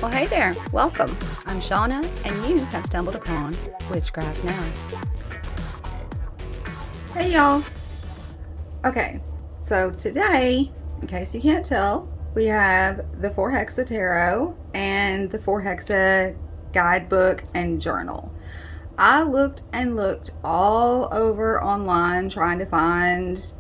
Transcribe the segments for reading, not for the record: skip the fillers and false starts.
Well, hey there, welcome. I'm Shauna, and you have stumbled upon Witchcraft Now. Hey, y'all. Okay, so today, in case you can't tell, we have the Forhaxa Tarot and the Forhaxa Guidebook and Journal. I looked and looked all over online trying to find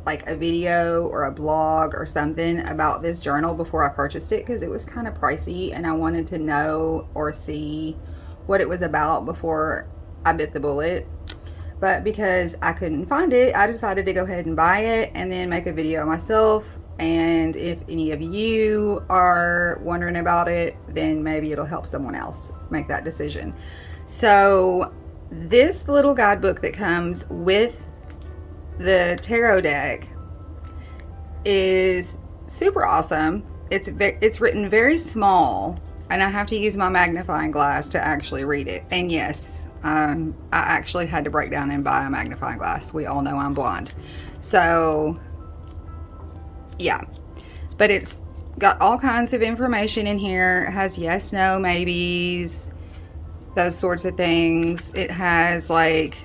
like a video or a blog or something about this journal before I purchased it, because it was kind of pricey and I wanted to know or see what it was about before I bit the bullet. But because I couldn't find it, I decided to go ahead and buy it and then make a video myself. And if any of you are wondering about it, then maybe it'll help someone else make that decision. So this little guidebook that comes with the tarot deck is super awesome. It's written very small, and I have to use my magnifying glass to actually read it. And yes, I actually had to break down and buy a magnifying glass. We all know I'm blind, so yeah. But it's got all kinds of information in here. It has yes, no, maybes, those sorts of things. It has like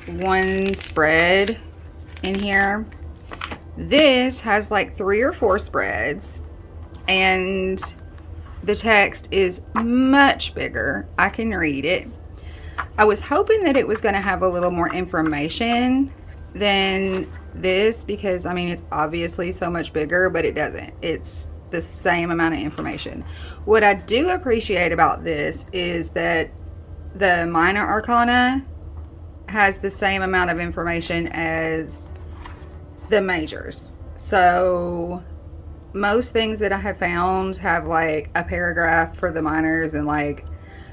one spread in here. This has like 3 or 4 spreads, and the text is much bigger. I can read it. I was hoping that it was going to have a little more information than this, because I mean, it's obviously so much bigger, but it doesn't. It's the same amount of information. What I do appreciate about this is that the minor arcana has the same amount of information as the majors. So most things that I have found have like a paragraph for the minors and like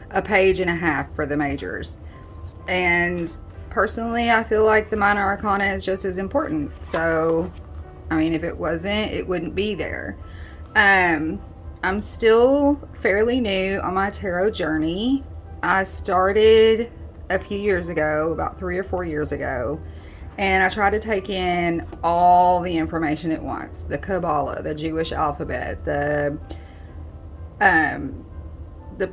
a page and a half for the majors. And personally, I feel like the minor arcana is just as important. So, I mean, if it wasn't, it wouldn't be there. I'm still fairly new on my tarot journey. I started a few years ago, about 3 or 4 years ago, and I tried to take in all the information at once: the Kabbalah, the Jewish alphabet, the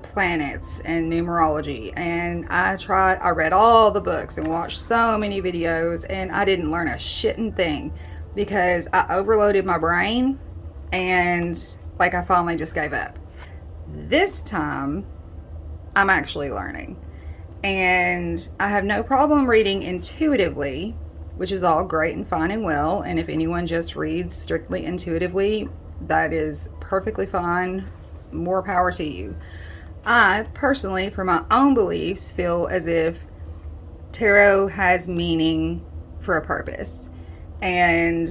planets and numerology. And I read all the books and watched so many videos, and I didn't learn a shitting thing because I overloaded my brain, and like I finally just gave up. This time I'm actually learning, and I have no problem reading intuitively, which is all great and fine and well. And if anyone just reads strictly intuitively, that is perfectly fine. More power to you. I personally, for my own beliefs, feel as if tarot has meaning for a purpose, and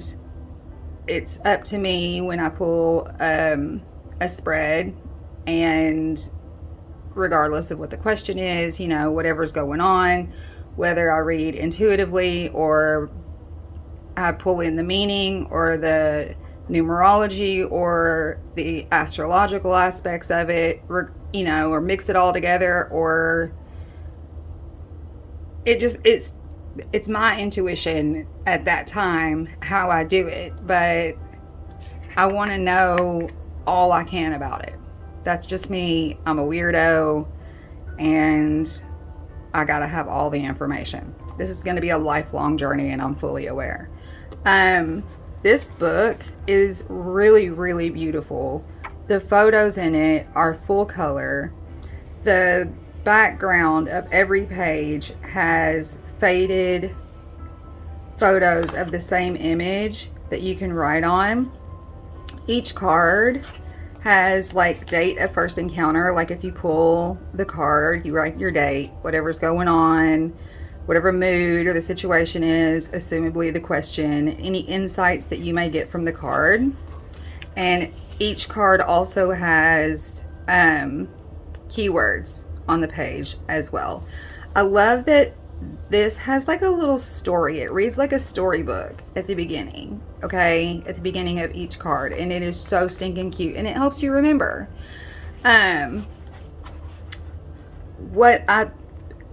it's up to me when I pull a spread, and regardless of what the question is, you know, whatever's going on, whether I read intuitively or I pull in the meaning or the numerology or the astrological aspects of it, you know, or mix it all together, or it's my intuition at that time how I do it. But I want to know all I can about it. That's just me. I'm a weirdo, and I gotta have all the information. This is gonna be a lifelong journey, and I'm fully aware. This book is really, really beautiful. The photos in it are full color. The background of every page has faded photos of the same image that you can write on. Each card has like date of first encounter. Like if you pull the card, you write your date, whatever's going on, whatever mood or the situation is, assumably the question, any insights that you may get from the card. And each card also has keywords on the page as well. I love that this has like a little story. It reads like a storybook at the beginning, okay? At the beginning of each card. And it is so stinking cute, and it helps you remember. What I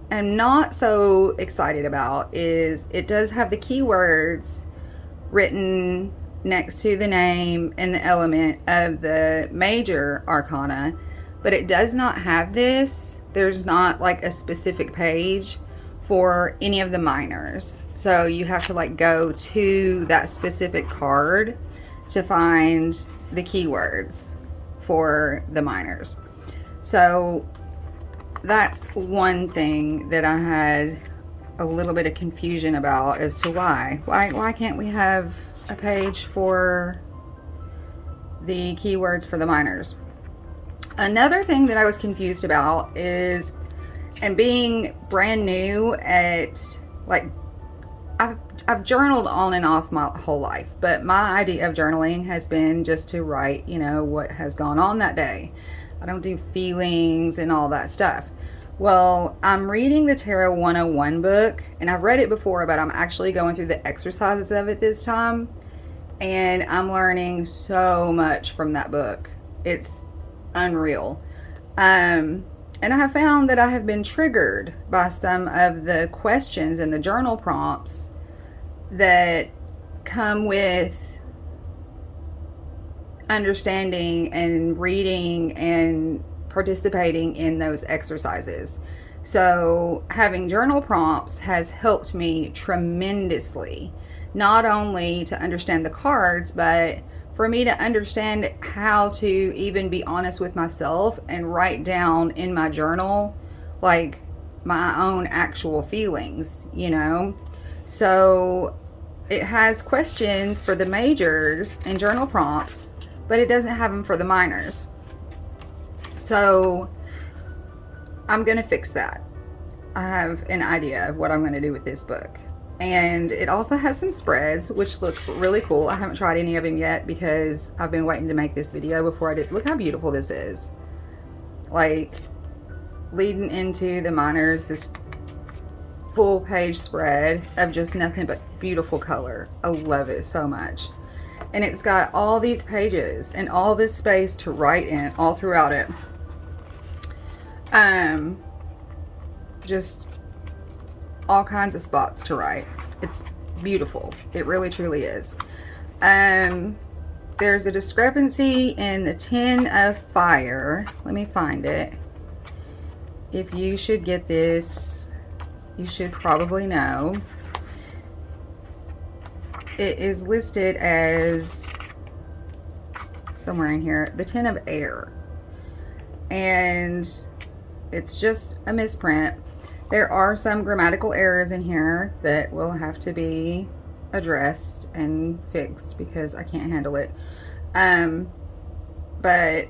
am not so excited about is it does have the keywords written next to the name and the element of the major arcana, but it does not have this. There's not like a specific page for any of the minors. So you have to like go to that specific card to find the keywords for the minors. So that's one thing that I had a little bit of confusion about as to why can't we have a page for the keywords for the minors. Another thing that I was confused about is, and being brand new at, like, I've journaled on and off my whole life, but my idea of journaling has been just to write, you know, what has gone on that day. I don't do feelings and all that stuff. Well, I'm reading the Tarot 101 book, and I've read it before, but I'm actually going through the exercises of it this time, and I'm learning so much from that book. It's unreal. And I have found that I have been triggered by some of the questions and the journal prompts that come with understanding and reading and participating in those exercises. So having journal prompts has helped me tremendously, not only to understand the cards, but for me to understand how to even be honest with myself and write down in my journal like my own actual feelings, you know. So it has questions for the majors and journal prompts, but it doesn't have them for the minors. So I'm going to fix that. I have an idea of what I'm going to do with this book. And it also has some spreads, which look really cool. I haven't tried any of them yet because I've been waiting to make this video before I did. Look how beautiful this is. Like, leading into the minors, this full page spread of just nothing but beautiful color. I love it so much. And it's got all these pages and all this space to write in all throughout it. Just all kinds of spots to write. It's beautiful. It really truly is. There's a discrepancy in the 10 of fire. Let me find it. If you should get this, you should probably know. It is listed as somewhere in here, the 10 of air. And it's just a misprint. There are some grammatical errors in here that will have to be addressed and fixed because I can't handle it. But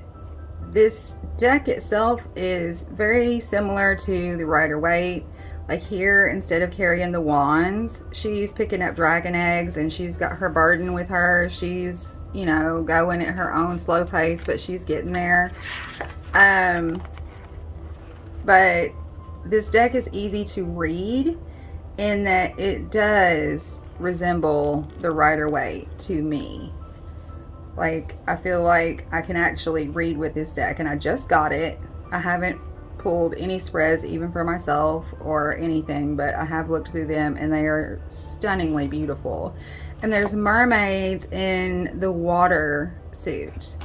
this deck itself is very similar to the Rider-Waite. Like here, instead of carrying the wands, she's picking up dragon eggs and she's got her burden with her. She's, you know, going at her own slow pace, but she's getting there. But this deck is easy to read in that it does resemble the Rider-Waite to me. Like, I feel like I can actually read with this deck, and I just got it. I haven't pulled any spreads even for myself or anything, but I have looked through them and they are stunningly beautiful. And there's mermaids in the water suit,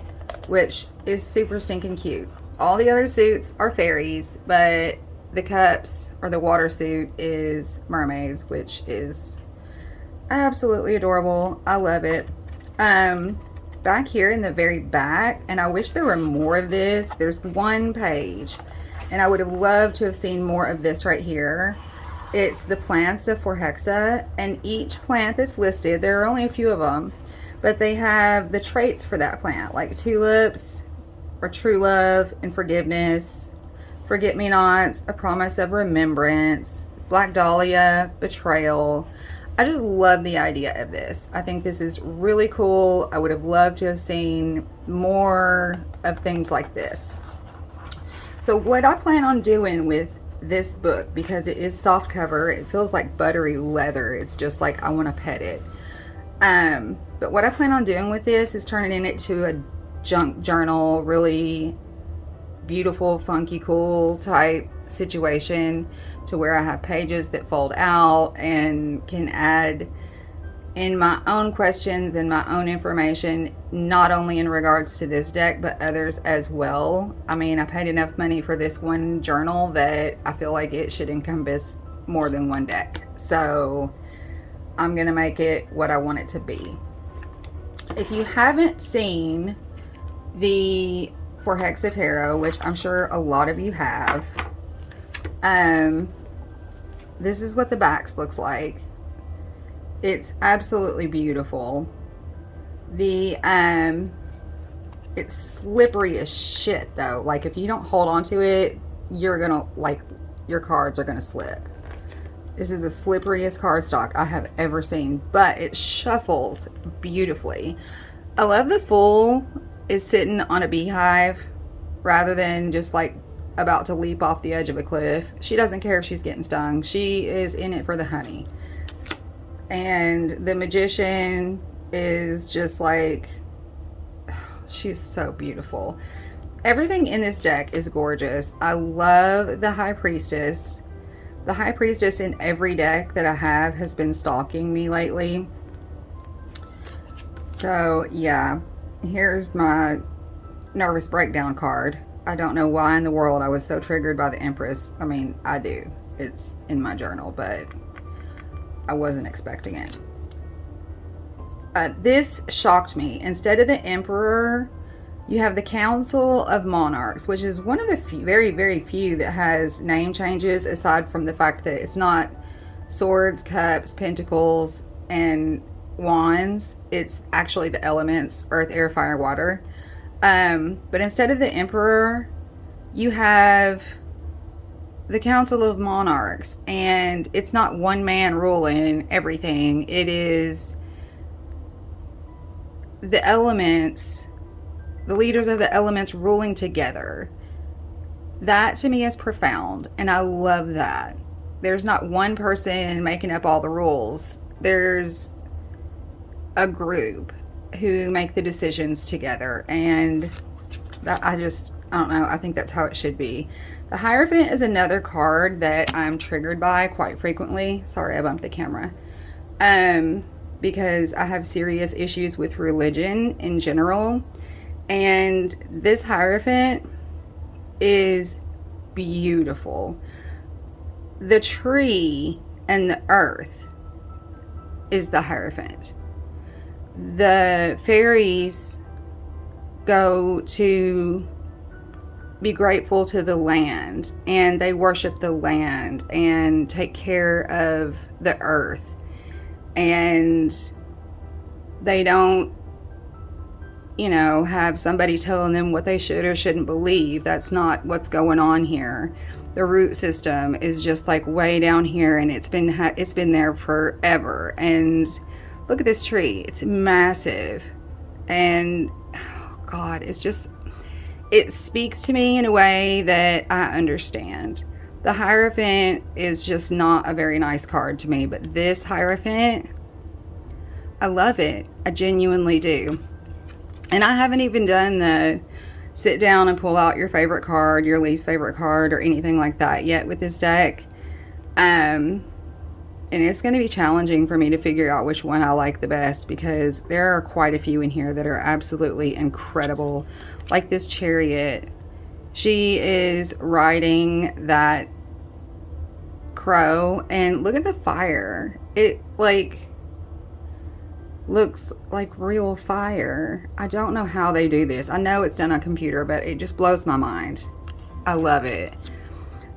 which is super stinking cute. All the other suits are fairies, but the cups or the water suit is mermaids, which is absolutely adorable. I love it. Back here in the very back, and I wish there were more of this. There's one page, and I would have loved to have seen more of this right here. It's the plants of Forhaxa, and each plant that's listed, there are only a few of them, but they have the traits for that plant, like tulips, or true love and forgiveness, forget-me-nots, a promise of remembrance, black dahlia, betrayal. I just love the idea of this. I think this is really cool. I would have loved to have seen more of things like this. So what I plan on doing with this book, because it is soft cover, it feels like buttery leather. It's just like I want to pet it. But what I plan on doing with this is turning it into a junk journal, really beautiful, funky, cool type situation, to where I have pages that fold out and can add in my own questions and my own information, not only in regards to this deck, but others as well. I mean, I paid enough money for this one journal that I feel like it should encompass more than one deck. So I'm going to make it what I want it to be. If you haven't seen the Forhaxa Tarot, which I'm sure a lot of you have, this is what the backs looks like. It's absolutely beautiful. It's slippery as shit though. Like if you don't hold on to it, you're gonna, like, your cards are gonna slip. This is the slipperiest cardstock I have ever seen, but it shuffles beautifully. I love the Fool is sitting on a beehive rather than just like about to leap off the edge of a cliff. She doesn't care if she's getting stung. She is in it for the honey. And the Magician is just like, she's so beautiful. Everything in this deck is gorgeous. I love the High Priestess. The High Priestess in every deck that I have has been stalking me lately. So yeah, here's my nervous breakdown card. I don't know why in the world I was so triggered by the Empress. I mean, I do. It's in my journal, but I wasn't expecting it. This shocked me. Instead of the Emperor, you have the Council of Monarchs, which is one of the few, very, very few that has name changes, aside from the fact that it's not swords, cups, pentacles, and wands. It's actually the elements: earth, air, fire, water. But instead of the Emperor, you have the Council of Monarchs, and it's not one man ruling everything. It is the elements, the leaders of the elements ruling together. That to me is profound, and I love that. There's not one person making up all the rules. There's a group who make the decisions together, and that I don't know, I think that's how it should be. The Hierophant is another card that I'm triggered by quite frequently. Sorry, I bumped the camera. Because I have serious issues with religion in general. And this Hierophant is beautiful. The tree and the earth is the Hierophant. The fairies go to be grateful to the land, and they worship the land and take care of the earth, and they don't, you know, have somebody telling them what they should or shouldn't believe. That's not what's going on here. The root system is just like way down here, and it's been there forever. And look at this tree. It's massive, and oh God, it's just, it speaks to me in a way that I understand. The Hierophant is just not a very nice card to me, but this Hierophant, I love it. I genuinely do. And I haven't even done the sit down and pull out your favorite card, your least favorite card, or anything like that yet with this deck. And it's going to be challenging for me to figure out which one I like the best, because there are quite a few in here that are absolutely incredible. Like this Chariot. She is riding that crow, and look at the fire. It like looks like real fire. I don't know how they do this. I know it's done on computer, but it just blows my mind. I love it.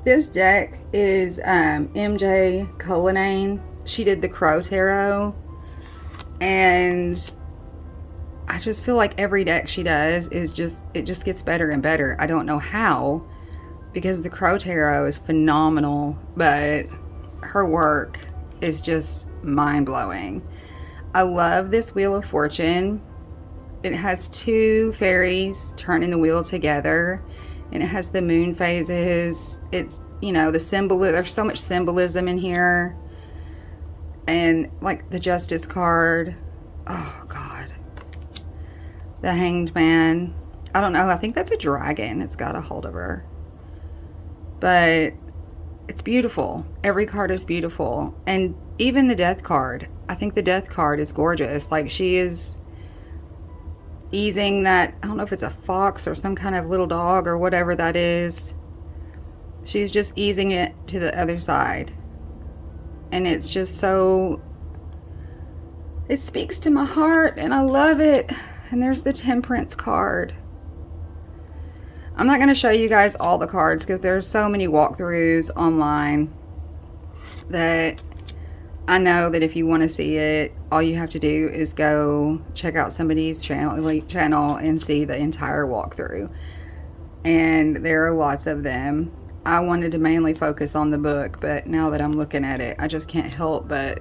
This deck is ML Cullinane. She did the Crow Tarot, and I just feel like every deck she does is just, it just gets better and better. I don't know how, because the Crow Tarot is phenomenal, but her work is just mind-blowing. I love this Wheel of Fortune. It has two fairies turning the wheel together, and it has the moon phases. It's, you know, the symbol, there's so much symbolism in here. And like the Justice card, oh God. The Hanged Man, I don't know, I think that's a dragon. It's got a hold of her. But it's beautiful. Every card is beautiful. And even the death card. I think the death card is gorgeous. Like, she is easing that, I don't know if it's a fox or some kind of little dog or whatever that is. She's just easing it to the other side. And it's just so, it speaks to my heart and I love it. And there's the Temperance card. I'm not going to show you guys all the cards because there's so many walkthroughs online that I know that if you want to see it, all you have to do is go check out somebody's channel and see the entire walkthrough. And there are lots of them. I wanted to mainly focus on the book, but now that I'm looking at it, I just can't help but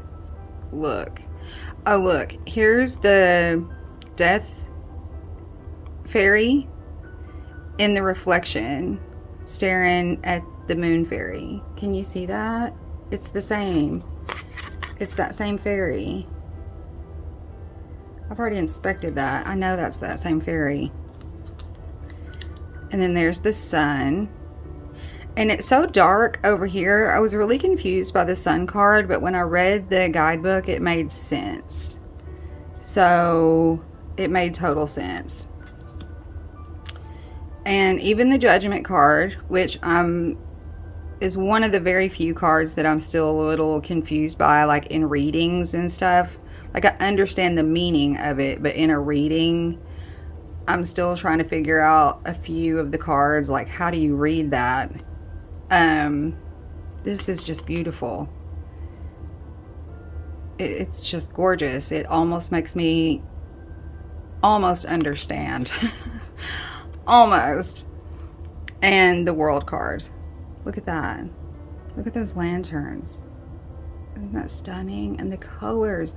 look. Oh, look, here's the Death Fairy in the reflection staring at the Moon Fairy. Can you see that? It's the same. It's that same fairy. I've already inspected that. I know that's that same fairy. And then there's the sun. And it's so dark over here. I was really confused by the sun card, but when I read the guidebook, it made sense. So it made total sense. And even the Judgment card, which is one of the very few cards that I'm still a little confused by, like in readings and stuff. Like, I understand the meaning of it, but in a reading, I'm still trying to figure out a few of the cards. Like, how do you read that? This is just beautiful. It's just gorgeous. It almost makes me almost understand. Almost. And the World card. Look at that. Look at those lanterns. Isn't that stunning? And the colors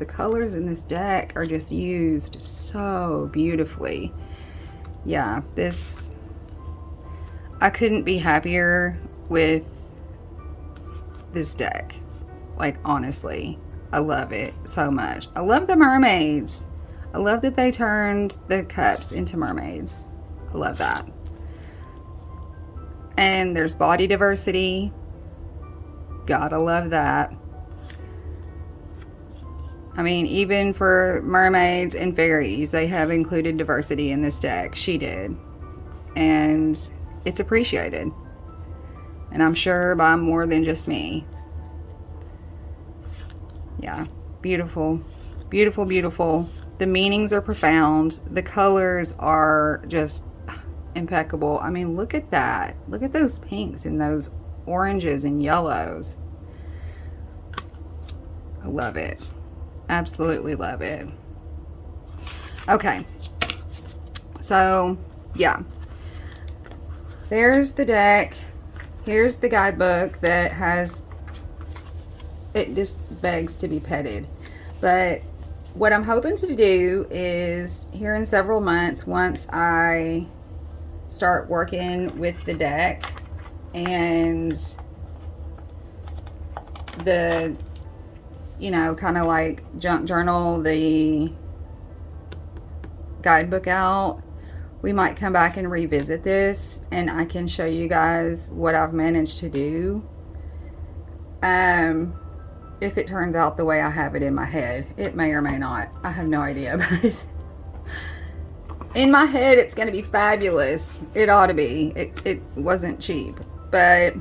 in this deck are just used so beautifully. Yeah, I couldn't be happier with this deck. Like, honestly, I love it so much. I love the mermaids. I love that they turned the cups into mermaids. I love that. And there's body diversity. Gotta love that. I mean, even for mermaids and fairies, they have included diversity in this deck. She did. And it's appreciated. And I'm sure by more than just me. Yeah, beautiful. Beautiful, beautiful. The meanings are profound. The colors are just impeccable. I mean, look at that. Look at those pinks and those oranges and yellows. I love it. Absolutely love it. Okay. So, yeah. There's the deck. Here's the guidebook that has, it just begs to be petted. But what I'm hoping to do is, here in several months, once I start working with the deck and the, you know, kind of like junk journal the guidebook out, we might come back and revisit this and I can show you guys what I've managed to do. If it turns out the way I have it in my head. It may or may not. I have no idea, but in my head it's going to be fabulous. It ought to be. It wasn't cheap, but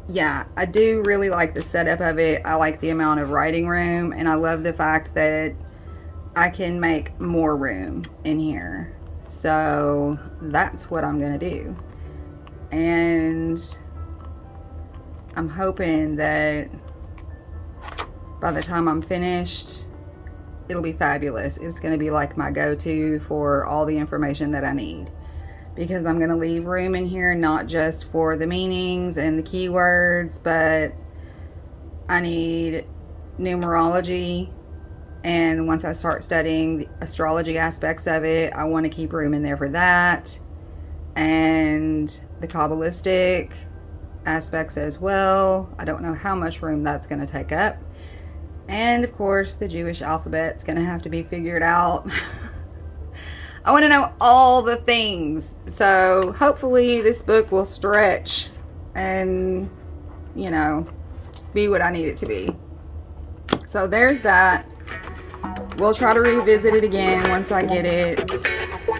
yeah, I do really like the setup of it. I like the amount of writing room, and I love the fact that I can make more room in here. So that's what I'm going to do. And I'm hoping that by the time I'm finished, it'll be fabulous. It's going to be like my go-to for all the information that I need. Because I'm going to leave room in here not just for the meanings and the keywords, but I need numerology. And once I start studying the astrology aspects of it, I want to keep room in there for that. And the Kabbalistic aspects as well. I don't know how much room that's going to take up. And of course, the Jewish alphabet's going to have to be figured out. I want to know all the things. So hopefully this book will stretch and, you know, be what I need it to be. So there's that. We'll try to revisit it again once I get it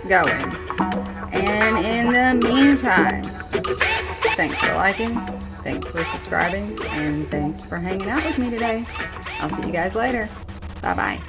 going. And in the meantime, thanks for liking, thanks for subscribing, and thanks for hanging out with me today. I'll see you guys later. Bye-bye.